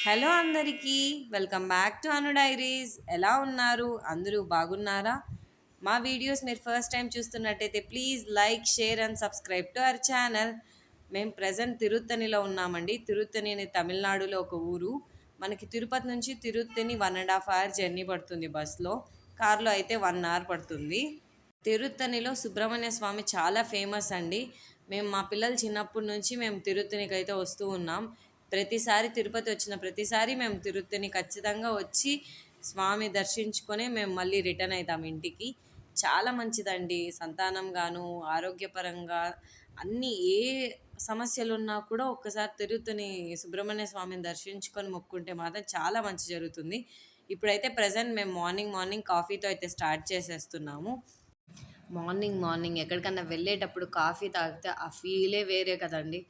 Hello అందరికీ welcome back to Anu diaries. ఎలా ఉన్నారు? అందరూ బాగున్నారా? మా వీడియోస్ మీరు ఫస్ట్ టైం చూస్తున్నట్టయితే please like, share and subscribe to our channel. మేము ప్రజెంట్ తిరుత్తణిలో ఉన్నామండి. తిరుత్తణి అనే తమిళనాడులో ఒక ఊరు. మనకి తిరుపతి నుంచి తిరుత్తణి 1.5 అవర్ జర్నీ పడుతుంది బస్లో. కార్లో అయితే 1 అవర్ పడుతుంది. తిరుత్తణిలో సుబ్రహ్మణ్య స్వామి చాలా ఫేమస్ అండి. మేము మా పిల్లలు చిన్నప్పటి నుంచి మేము తిరుత్తణికి అయితే వస్తూ ఉన్నాం. ప్రతిసారి తిరుపతి వచ్చిన ప్రతిసారి మేము తిరుత్తణి ఖచ్చితంగా వచ్చి స్వామి దర్శించుకొని మేము మళ్ళీ రిటర్న్ అవుతాం ఇంటికి. చాలా మంచిదండి. సంతానం గాను, ఆరోగ్యపరంగా అన్నీ ఏ సమస్యలు ఉన్నా కూడా ఒక్కసారి తిరుత్తణి సుబ్రహ్మణ్య స్వామిని దర్శించుకొని మొక్కుంటే మాత్రం చాలా మంచి జరుగుతుంది. ఇప్పుడైతే ప్రజెంట్ మేము మార్నింగ్ కాఫీతో అయితే స్టార్ట్ చేసేస్తున్నాము. మార్నింగ్ ఎక్కడికన్నా వెళ్ళేటప్పుడు కాఫీ తాగితే ఆ ఫీలే వేరే కదండి.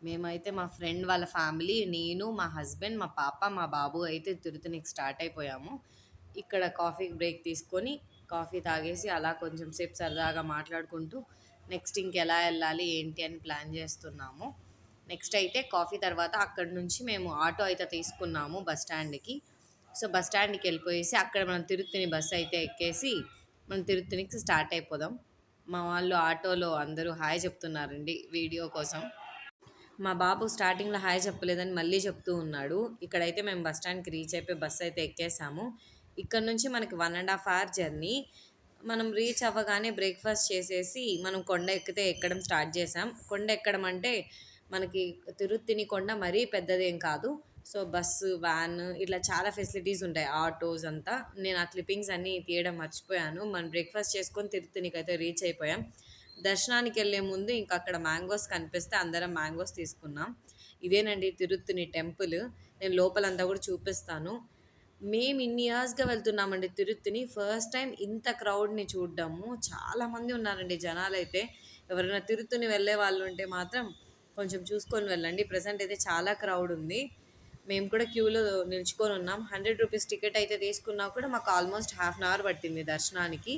మేమైతే మా ఫ్రెండ్ వాళ్ళ ఫ్యామిలీ, నేను, మా హస్బెండ్, మా పాప, మా బాబు అయితే తిరుత్తణికి స్టార్ట్ అయిపోయాము. ఇక్కడ కాఫీ బ్రేక్ తీసుకొని కాఫీ తాగేసి అలా కొంచెం సేపు సరదాగా మాట్లాడుకుంటూ నెక్స్ట్ ఇంకెలా వెళ్ళాలి ఏంటి అని ప్లాన్ చేస్తున్నాము. నెక్స్ట్ అయితే కాఫీ తర్వాత అక్కడి నుంచి మేము ఆటో అయితే తీసుకున్నాము బస్ స్టాండ్కి. సో బస్ స్టాండ్కి వెళ్ళిపోయేసి అక్కడ మనం తిరుత్తణి బస్సు అయితే ఎక్కేసి మనం తిరుత్తణికి స్టార్ట్ అయిపోదాం. మా వాళ్ళు ఆటోలో అందరూ హాయ్ చెప్తున్నారండి వీడియో కోసం. మా బాబు స్టార్టింగ్లో హాయ్ చెప్పలేదని మళ్ళీ చెప్తూ ఉన్నాడు. ఇక్కడైతే మేము బస్ స్టాండ్కి రీచ్ అయిపోయి బస్సు అయితే ఎక్కేసాము. ఇక్కడ నుంచి మనకి 1.5 అవర్ జర్నీ. మనం రీచ్ అవ్వగానే బ్రేక్ఫాస్ట్ చేసేసి మనం కొండ ఎక్కితే ఎక్కడం స్టార్ట్ చేసాం. కొండ ఎక్కడం అంటే మనకి తిరుత్తణి కొండ మరీ పెద్దదేం కాదు. సో బస్సు, వ్యాన్ ఇట్లా చాలా ఫెసిలిటీస్ ఉంటాయి, ఆటోస్ అంతా. నేను ఆ క్లిప్పింగ్స్ అన్నీ తీయడం మర్చిపోయాను. మనం బ్రేక్ఫాస్ట్ చేసుకొని తిరుత్తణికి అయితే రీచ్ అయిపోయాం. దర్శనానికి వెళ్ళే ముందు ఇంకా అక్కడ మ్యాంగోస్ కనిపిస్తే అందరం మ్యాంగోస్ తీసుకున్నాం. ఇదేనండి తిరుత్తణి టెంపుల్. నేను లోపలంతా కూడా చూపిస్తాను. మేము ఇన్ని ఇయర్స్గా వెళ్తున్నామండి తిరుత్తణి. ఫస్ట్ టైం ఇంత క్రౌడ్ని చూడ్డాము. చాలామంది ఉన్నారండి జనాలు అయితే. ఎవరైనా తిరుత్తణి వెళ్ళే వాళ్ళు ఉంటే మాత్రం కొంచెం చూసుకొని వెళ్ళండి. ప్రజెంట్ అయితే చాలా క్రౌడ్ ఉంది. మేము కూడా క్యూలో నిల్చుకొని ఉన్నాం. 100 రూపీస్ టికెట్ అయితే తీసుకున్నా కూడా మాకు ఆల్మోస్ట్ హాఫ్ అన్ అవర్ పట్టింది దర్శనానికి.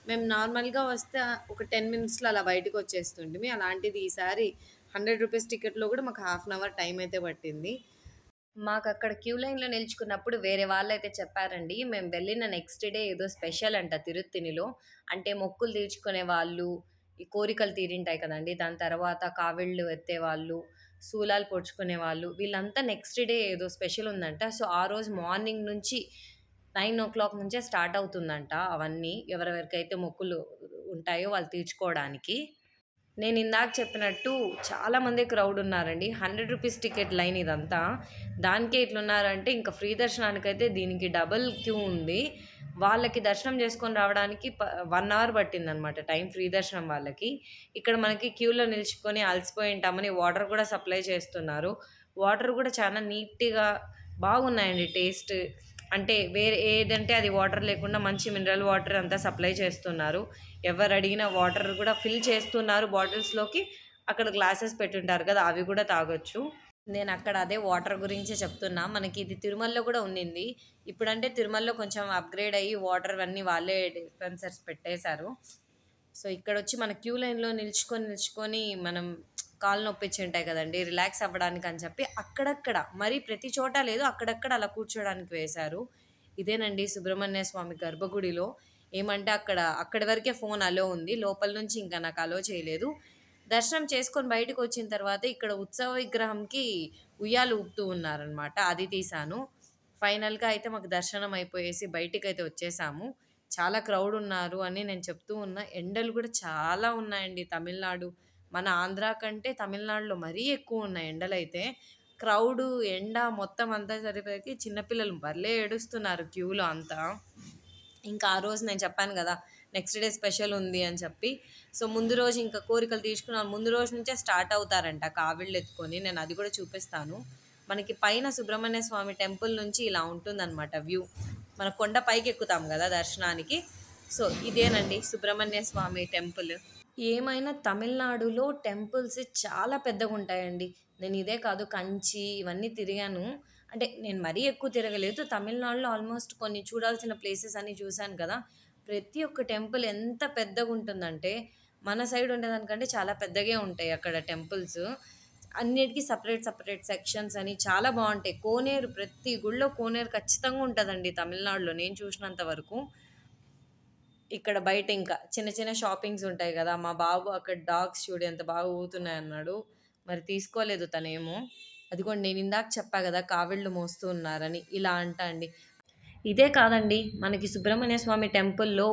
మేము నార్మల్గా వస్తే ఒక 10 మినిట్స్లో అలా బయటకు వచ్చేస్తుంటిమి. అలాంటిది ఈసారి 100 రూపీస్ టికెట్లో కూడా మాకు హాఫ్ అన్ అవర్ టైం అయితే పట్టింది. మాకు అక్కడ క్యూ లైన్లో నిల్చుకున్నప్పుడు వేరే వాళ్ళు అయితే చెప్పారండి, మేము వెళ్ళిన నెక్స్ట్ డే ఏదో స్పెషల్ అంట తిరుత్తణిలో. అంటే మొక్కులు తీర్చుకునే వాళ్ళు, ఈ కోరికలు తీరింటాయి కదండి, దాని తర్వాత కావిళ్ళు ఎత్తే వాళ్ళు, శూలాలు పొడుచుకునే వాళ్ళు, వీళ్ళంతా నెక్స్ట్ డే ఏదో స్పెషల్ ఉందంట. సో ఆ రోజు మార్నింగ్ నుంచి 9 o'clock నుంచే స్టార్ట్ అవుతుందంట అవన్నీ. ఎవరెవరికైతే మొక్కులు ఉంటాయో వాళ్ళు తీర్చుకోవడానికి. నేను ఇందాక చెప్పినట్టు చాలామంది క్రౌడ్ ఉన్నారండి. 100 రూపీస్ టికెట్ లైన్ ఇదంతా. దానికే ఇట్లున్నారంటే ఇంకా ఫ్రీ దర్శనానికైతే దీనికి డబుల్ క్యూ ఉంది. వాళ్ళకి దర్శనం చేసుకొని రావడానికి 1 అవర్ పట్టిందనమాట టైం ఫ్రీ దర్శనం వాళ్ళకి. ఇక్కడ మనకి క్యూలో నిలిచికొని అలసిపోయి ఉంటామని వాటర్ కూడా సప్లై చేస్తున్నారు. వాటర్ కూడా చాలా నీట్గా బాగున్నాయండి టేస్ట్. అంటే వేరే ఏదంటే అది వాటర్ లేకుండా మంచి మినరల్ వాటర్ అంతా సప్లై చేస్తున్నారు. ఎవరు అడిగిన వాటర్ కూడా ఫిల్ చేస్తున్నారు బాటిల్స్లోకి. అక్కడ గ్లాసెస్ పెట్టుంటారు కదా, అవి కూడా తాగొచ్చు. నేను అక్కడ అదే వాటర్ గురించే చెప్తున్నా. మనకి ఇది తిరుమలలో కూడా ఉండింది. ఇప్పుడంటే తిరుమలలో కొంచెం అప్గ్రేడ్ అయ్యి వాటర్ అన్నీ వాళ్ళే డిస్పెన్సర్స్ పెట్టేశారు. సో ఇక్కడ వచ్చి మన క్యూ లైన్లో నిల్చుకొని మనం కాళ్ళు నొప్పించి ఉంటాయి కదండి, రిలాక్స్ అవ్వడానికి అని చెప్పి అక్కడక్కడ, మరి ప్రతి చోట లేదు, అక్కడక్కడ అలా కూర్చోడానికి వేశారు. ఇదేనండి సుబ్రహ్మణ్య స్వామి గర్భగుడిలో. ఏమంటే అక్కడి వరకే ఫోన్ అలో ఉంది, లోపల నుంచి ఇంకా నాకు అలో చేయలేదు. దర్శనం చేసుకొని బయటకు వచ్చిన తర్వాత ఇక్కడ ఉత్సవ విగ్రహంకి ఉయ్యాలు ఊపుతూ ఉన్నారనమాట, అది తీశాను. ఫైనల్గా అయితే మాకు దర్శనం అయిపోయేసి బయటికి అయితే వచ్చేసాము. చాలా క్రౌడ్ ఉన్నారు అని నేను చెప్తూ ఉన్నా. ఎండలు కూడా చాలా ఉన్నాయండి తమిళనాడు. మన ఆంధ్ర కంటే తమిళనాడులో మరీ ఎక్కువ ఉన్నాయి ఎండలైతే. క్రౌడు, ఎండ మొత్తం అంతా సరిపోయి చిన్నపిల్లలు భలే ఏడుస్తున్నారు క్యూలో అంతా. ఇంకా ఆ రోజు నేను చెప్పాను కదా నెక్స్ట్ డే స్పెషల్ ఉంది అని చెప్పి. సో ముందు రోజు ఇంకా కోరికలు తీసుకున్నాను. ముందు రోజు నుంచే స్టార్ట్ అవుతారంట కావిళ్ళు ఎత్తుకొని. నేను అది కూడా చూపిస్తాను. మనకి పైన సుబ్రహ్మణ్య స్వామి టెంపుల్ నుంచి ఇలా ఉంటుందన్నమాట వ్యూ. మన కొండ పైకి ఎక్కుతాం కదా దర్శనానికి. సో ఇదేనండి సుబ్రహ్మణ్య స్వామి టెంపుల్. ఏమైనా తమిళనాడులో టెంపుల్స్ చాలా పెద్దగా ఉంటాయండి. నేను ఇదే కాదు కంచి ఇవన్నీ తిరిగాను. అంటే నేను మరీ ఎక్కువ తిరగలేదు. తమిళనాడులో ఆల్మోస్ట్ కొన్ని చూడాల్సిన ప్లేసెస్ అన్నీ చూశాను కదా. ప్రతి ఒక్క టెంపుల్ ఎంత పెద్దగా ఉంటుందంటే మన సైడ్ ఉండేదానికంటే చాలా పెద్దగా ఉంటాయి అక్కడ టెంపుల్స్. అన్నిటికి సపరేట్ సెక్షన్స్ అని చాలా బాగుంటాయి. కోనేరు ప్రతి గుడిలో కోనేరు ఖచ్చితంగా ఉంటుందండి తమిళనాడులో నేను చూసినంత వరకు. ఇక్కడ బయట ఇంకా చిన్న చిన్న షాపింగ్స్ ఉంటాయి కదా, మా బాబు అక్కడ డాగ్స్ చూడు ఎంత బాగా ఊగుతున్నాయి అన్నాడు. మరి తీసుకోలేదు తనేమో. అదిగోండి నేను ఇందాక చెప్పా కదా కావిళ్ళు మోస్తూ ఉన్నారని, ఇలా అంటా అండి. ఇదే కాదండి, మనకి సుబ్రహ్మణ్య స్వామి టెంపుల్‌లో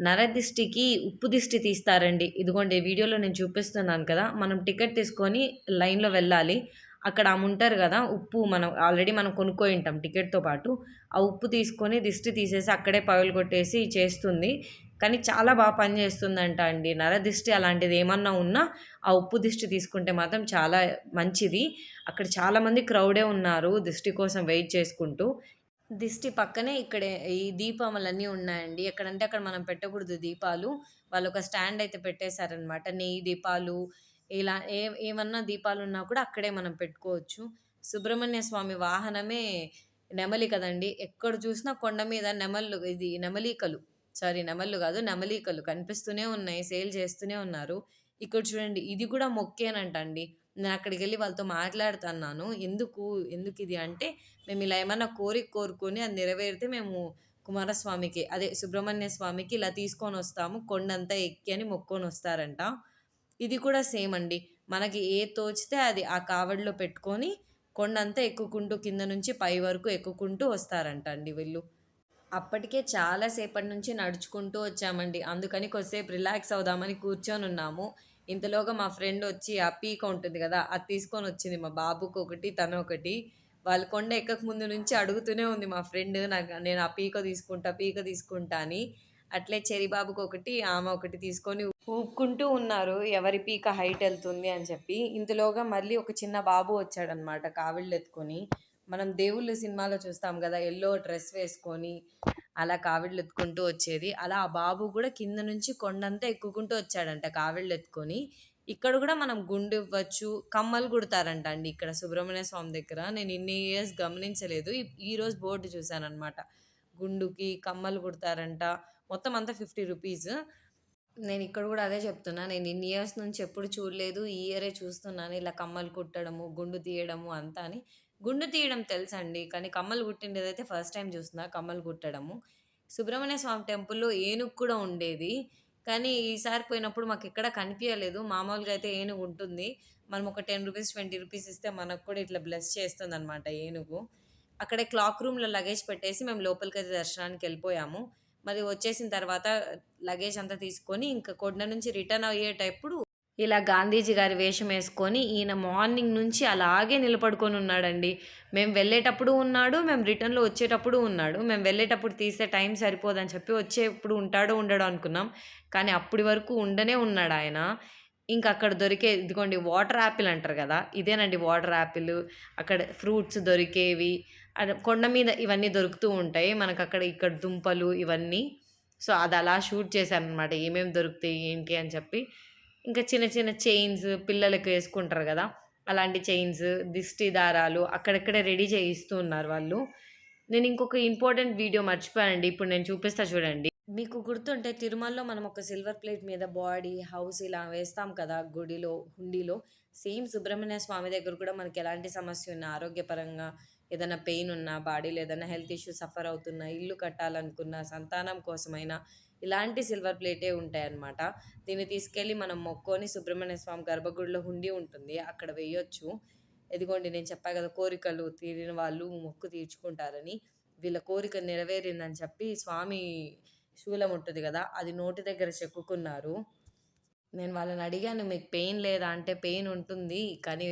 నరదిష్టికి ఉప్పు దిష్టి తీస్తారండి. ఇదిగోండి వీడియోలో నేను చూపిస్తున్నాను కదా, మనం టికెట్ తీసుకొని లైన్‌లో వెళ్ళాలి. అక్కడ ఆమె ఉంటారు గదా! ఉప్పు మనం ఆల్రెడీ మనం కొనుక్కొని ఉంటాం టికెట్‌తో పాటు. ఆ ఉప్పు తీసుకొని దిష్టి తీసేసి అక్కడే పగలగొట్టేసి చేస్తుంది. కానీ చాలా పనిచేస్తుందంట అండి. నరదిష్టి అలాంటిది ఏమన్నా ఉన్నా ఆ ఉప్పు దిష్టి తీసుకుంటే మాత్రం చాలా మంచిది. అక్కడ చాలామంది క్రౌడే ఉన్నారు దిష్టి కోసం వెయిట్ చేసుకుంటూ. దిష్టి పక్కనే ఇక్కడే ఈ దీపములన్నీ ఉన్నాయండి. ఎక్కడంటే అక్కడ మనం పెట్టకూడదు దీపాలు. వాళ్ళొక స్టాండ్ అయితే పెట్టేశారనమాట. నెయ్యి దీపాలు, ఇలా ఏమన్నా దీపాలున్నా కూడా అక్కడే మనం పెట్టుకోవచ్చు. సుబ్రహ్మణ్య స్వామి వాహనమే నెమలి కదండీ! ఎక్కడ చూసినా కొండ మీద నెమళ్ళు, ఇది నెమలీకలు. సారీ, నెమళ్ళు గాదు, నెమలీకలు కనిపిస్తూనే ఉన్నాయి. సేల్ చేస్తూనే ఉన్నారు. ఇక్కడ చూడండి, ఇది కూడా మొక్కేనంట అండి. నేనక్కడికెళ్ళి వాళ్ళతో మాట్లాడుతన్నాను. ఎందుకిది అంటే, మేమిలా ఏమన్నా కోరిక కోరుకొని అది నెరవేరితే మేము కుమారస్వామికి, అదే సుబ్రహ్మణ్య స్వామికి ఇలా తీసుకొనొస్తాము. కొండంతా ఎక్కి అని మొక్కొనొస్తారంట. ఇది కూడా సేమ్ అండి. మనకి ఏది తోచితే అది ఆ కావడిలో పెట్టుకొని కొండంతా ఎక్కుకుంటూ కింద నుంచి పై వరకు ఎక్కుకుంటూ వస్తారంట అండి వీళ్ళు. అప్పటికే చాలా సేపటి నుంచి నడుచుకుంటూ వచ్చామండి. అందుకని కొద్దిసేపు రిలాక్స్ అవుదామని కూర్చొనున్నాము. ఇంతలోగా మా ఫ్రెండ్ వచ్చి ఆ పీక ఉంటుంది గదా, అది తీసుకొనొచ్చింది. మా బాబుకొకటి, తనొకటి. వాళ్ళు కొండ ఎక్కక ముందు నుంచి అడుగుతూనే ఉంది మా ఫ్రెండ్, నేను ఆ పీక తీసుకుంటా అని. అట్లే చెరి బాబుకొకటి, ఆమె ఒకటి తీసుకొని ఊపుకుంటూ ఉన్నారు. ఎవరి పీక హైట్ ఎళ్తుంది అని చెప్పి. ఇంతలోగా మళ్ళీ ఒక చిన్న బాబు వచ్చాడనమాట కావిళ్ళెత్తుకొని. మనం దేవుళ్ళు సినిమాలో చూస్తాం గదా, యెల్లో డ్రెస్ వేసుకొని అలా కావిళ్ళెత్తుకుంటూ వచ్చేది. అలా ఆ బాబు గూడా కింద నుంచి కొండంతా ఎక్కుకుంటూ వచ్చాడంట కావిళ్ళెత్తుకొని. ఇక్కడ గూడా మనం గుండివ్వచ్చు, కమ్మలు కుడతారంట అండి ఇక్కడ సుబ్రహ్మణ్య స్వామి దగ్గర. నేను ఇన్ని ఇయర్స్ గమనించలేదు. ఈరోజు బోర్డ్ చూశాననమాట. గుండుకి కమ్మలు కుడతారంట. మొత్తం అంతా 50 రూపీస్. నేనిక్కడ గూడా అదే చెప్తున్నా. నేను ఇన్ని ఇయర్స్ నుంచి ఎప్పుడు చూడలేదు. ఈ ఇయరే చూస్తున్నాను ఇలా కమ్మలు కుట్టడము, గుండు తీయడము అంతా అని. గుండు తీయడం తెలుసండి. కానీ కమ్మలు కుట్టిండేదైతే ఫస్ట్ టైమ్ చూస్తున్నా, కమ్మలు కుట్టడము. సుబ్రహ్మణ్య స్వామి టెంపుల్‌లో ఏనుగు కూడా ఉండేది. కానీ ఈసారి పోయినప్పుడు మాకెక్కడ కనిపియలేదు. మామూలుగా అయితే ఏనుగు ఉంటుంది. మనం ఒక 10 రూపీస్, 20 రూపీస్ ఇస్తే మనకు కూడా ఇట్లా బ్లెస్ చేస్తుందనమాట ఏనుగు. అక్కడే క్లాక్ రూమ్‌లో లగేజ్ పెట్టేసి మేము లోపలికైతే దర్శనానికెళ్ళిపోయాము. మరి వచ్చేసిన తర్వాత లగేజ్ అంతా తీసుకొని ఇంకా కొండ నుంచి రిటర్న్ అయ్యేటప్పుడు ఇలా గాంధీజీ గారి వేషం వేసుకొని ఈయన మార్నింగ్ నుంచి అలాగే నిలబడుకొని ఉన్నాడండి. మేము వెళ్ళేటప్పుడు ఉన్నాడు, మేము రిటర్న్‌లో వచ్చేటప్పుడు ఉన్నాడు. మేము వెళ్ళేటప్పుడు తీస్తే టైం సరిపోదని చెప్పి వచ్చేప్పుడు ఉంటాడో ఉండడో అనుకున్నాం. కానీ అప్పటి వరకు ఉండనే ఉన్నాడాయన. ఇంక అక్కడ దొరికే ఇదిగోండి వాటర్ యాపిల్ అంటారు గదా, ఇదేనండి వాటర్ యాపిల్. అక్కడ ఫ్రూట్స్ దొరికేవి. కొండ మీద ఇవన్నీ దొరుకుతూ ఉంటాయి. మనకక్కడ ఇక్కడ దుంపలు ఇవన్నీ. సో, అదలా షూట్ చేశాననమాట. ఏమేమి దొరుకుతాయి ఏంటి అని చెప్పి. ఇంకా చిన్న చిన్న చైన్స్ పిల్లలకి యేసుకుంటారు గదా, అలాంటి చైన్స్, దిష్టి దారాలు అక్కడక్కడే రెడీ చేయిస్తూ ఉన్నారు వాళ్ళు. నేను ఇంకొక ఇంపార్టెంట్ వీడియో మర్చిపోయానండి. ఇప్పుడు నేను చూపిస్తా చూడండి. మీకు గుర్తుంటే తిరుమలలో మనం ఒక సిల్వర్ ప్లేట్ మీద బాడీ, హౌస్ ఇలా వేస్తాం కదా గుడిలో, హుండీలో. సేమ్ సుబ్రహ్మణ్య స్వామి దగ్గర కూడా మనకి ఎలాంటి సమస్య ఉన్నా, ఆరోగ్యపరంగా ఏదైనా పెయిన్ ఉన్నా, బాడీలో ఏదైనా హెల్త్ ఇష్యూ సఫర్ అవుతున్నా, ఇల్లు కట్టాలనుకున్నా, సంతానం కోసమైనా ఇలాంటి సిల్వర్ ప్లేటే ఉంటాయన్నమాట. దీన్ని తీసుకెళ్ళి మనం మొక్కొని సుబ్రహ్మణ్య స్వామి గర్భగుడిలో హుండీ ఉంటుంది. అక్కడ వేయొచ్చు. ఇదిగోండి నేను చెప్పా కదా, కోరికలు తీరిన వాళ్ళు మొక్కు తీర్చుకుంటారని. వీళ్ళ కోరిక నెరవేరిందని చెప్పి స్వామి శూలం ఉంటుంది గదా, అది నోటి దగ్గర చెక్కుకున్నారు. నేను వాళ్ళని అడిగాను, మీకు పెయిన్ లేదా అంటే, పెయిన్ ఉంటుంది కానీ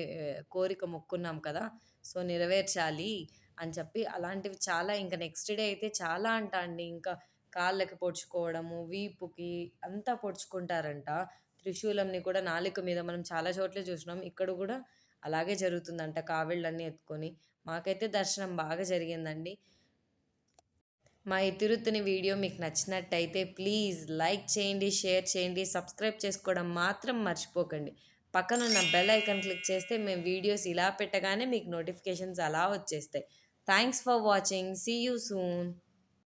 కోరిక మొక్కున్నాం కదా, సో నెరవేర్చాలి అని చెప్పి. అలాంటివి చాలా ఇంకా నెక్స్ట్ డే అయితే చాలా అంట అండి. ఇంకా కాళ్ళకి పొడుచుకోవడము, వీపుకి అంతా పొడుచుకుంటారంట. త్రిశూలంని కూడా నాలుక మీద మనం చాలా చోట్ల చూసినాం. ఇక్కడ కూడా అలాగే జరుగుతుందంట కావిళ్ళన్నీ ఎత్తుకొని. మాకైతే దర్శనం బాగా జరిగిందండి. మా ఈ తిరుత్తని వీడియో మీకు నచ్చినట్టయితే ప్లీజ్ లైక్ చేయండి, షేర్ చేయండి, సబ్స్క్రైబ్ చేసుకోవడం మాత్రం మర్చిపోకండి. పక్కనున్న బెల్ ఐకాన్ క్లిక్ చేస్తే మేము వీడియోస్ ఇలా పెట్టగానే మీకు నోటిఫికేషన్స్ అలా వచ్చేస్తాయి. Thanks for watching. See you soon.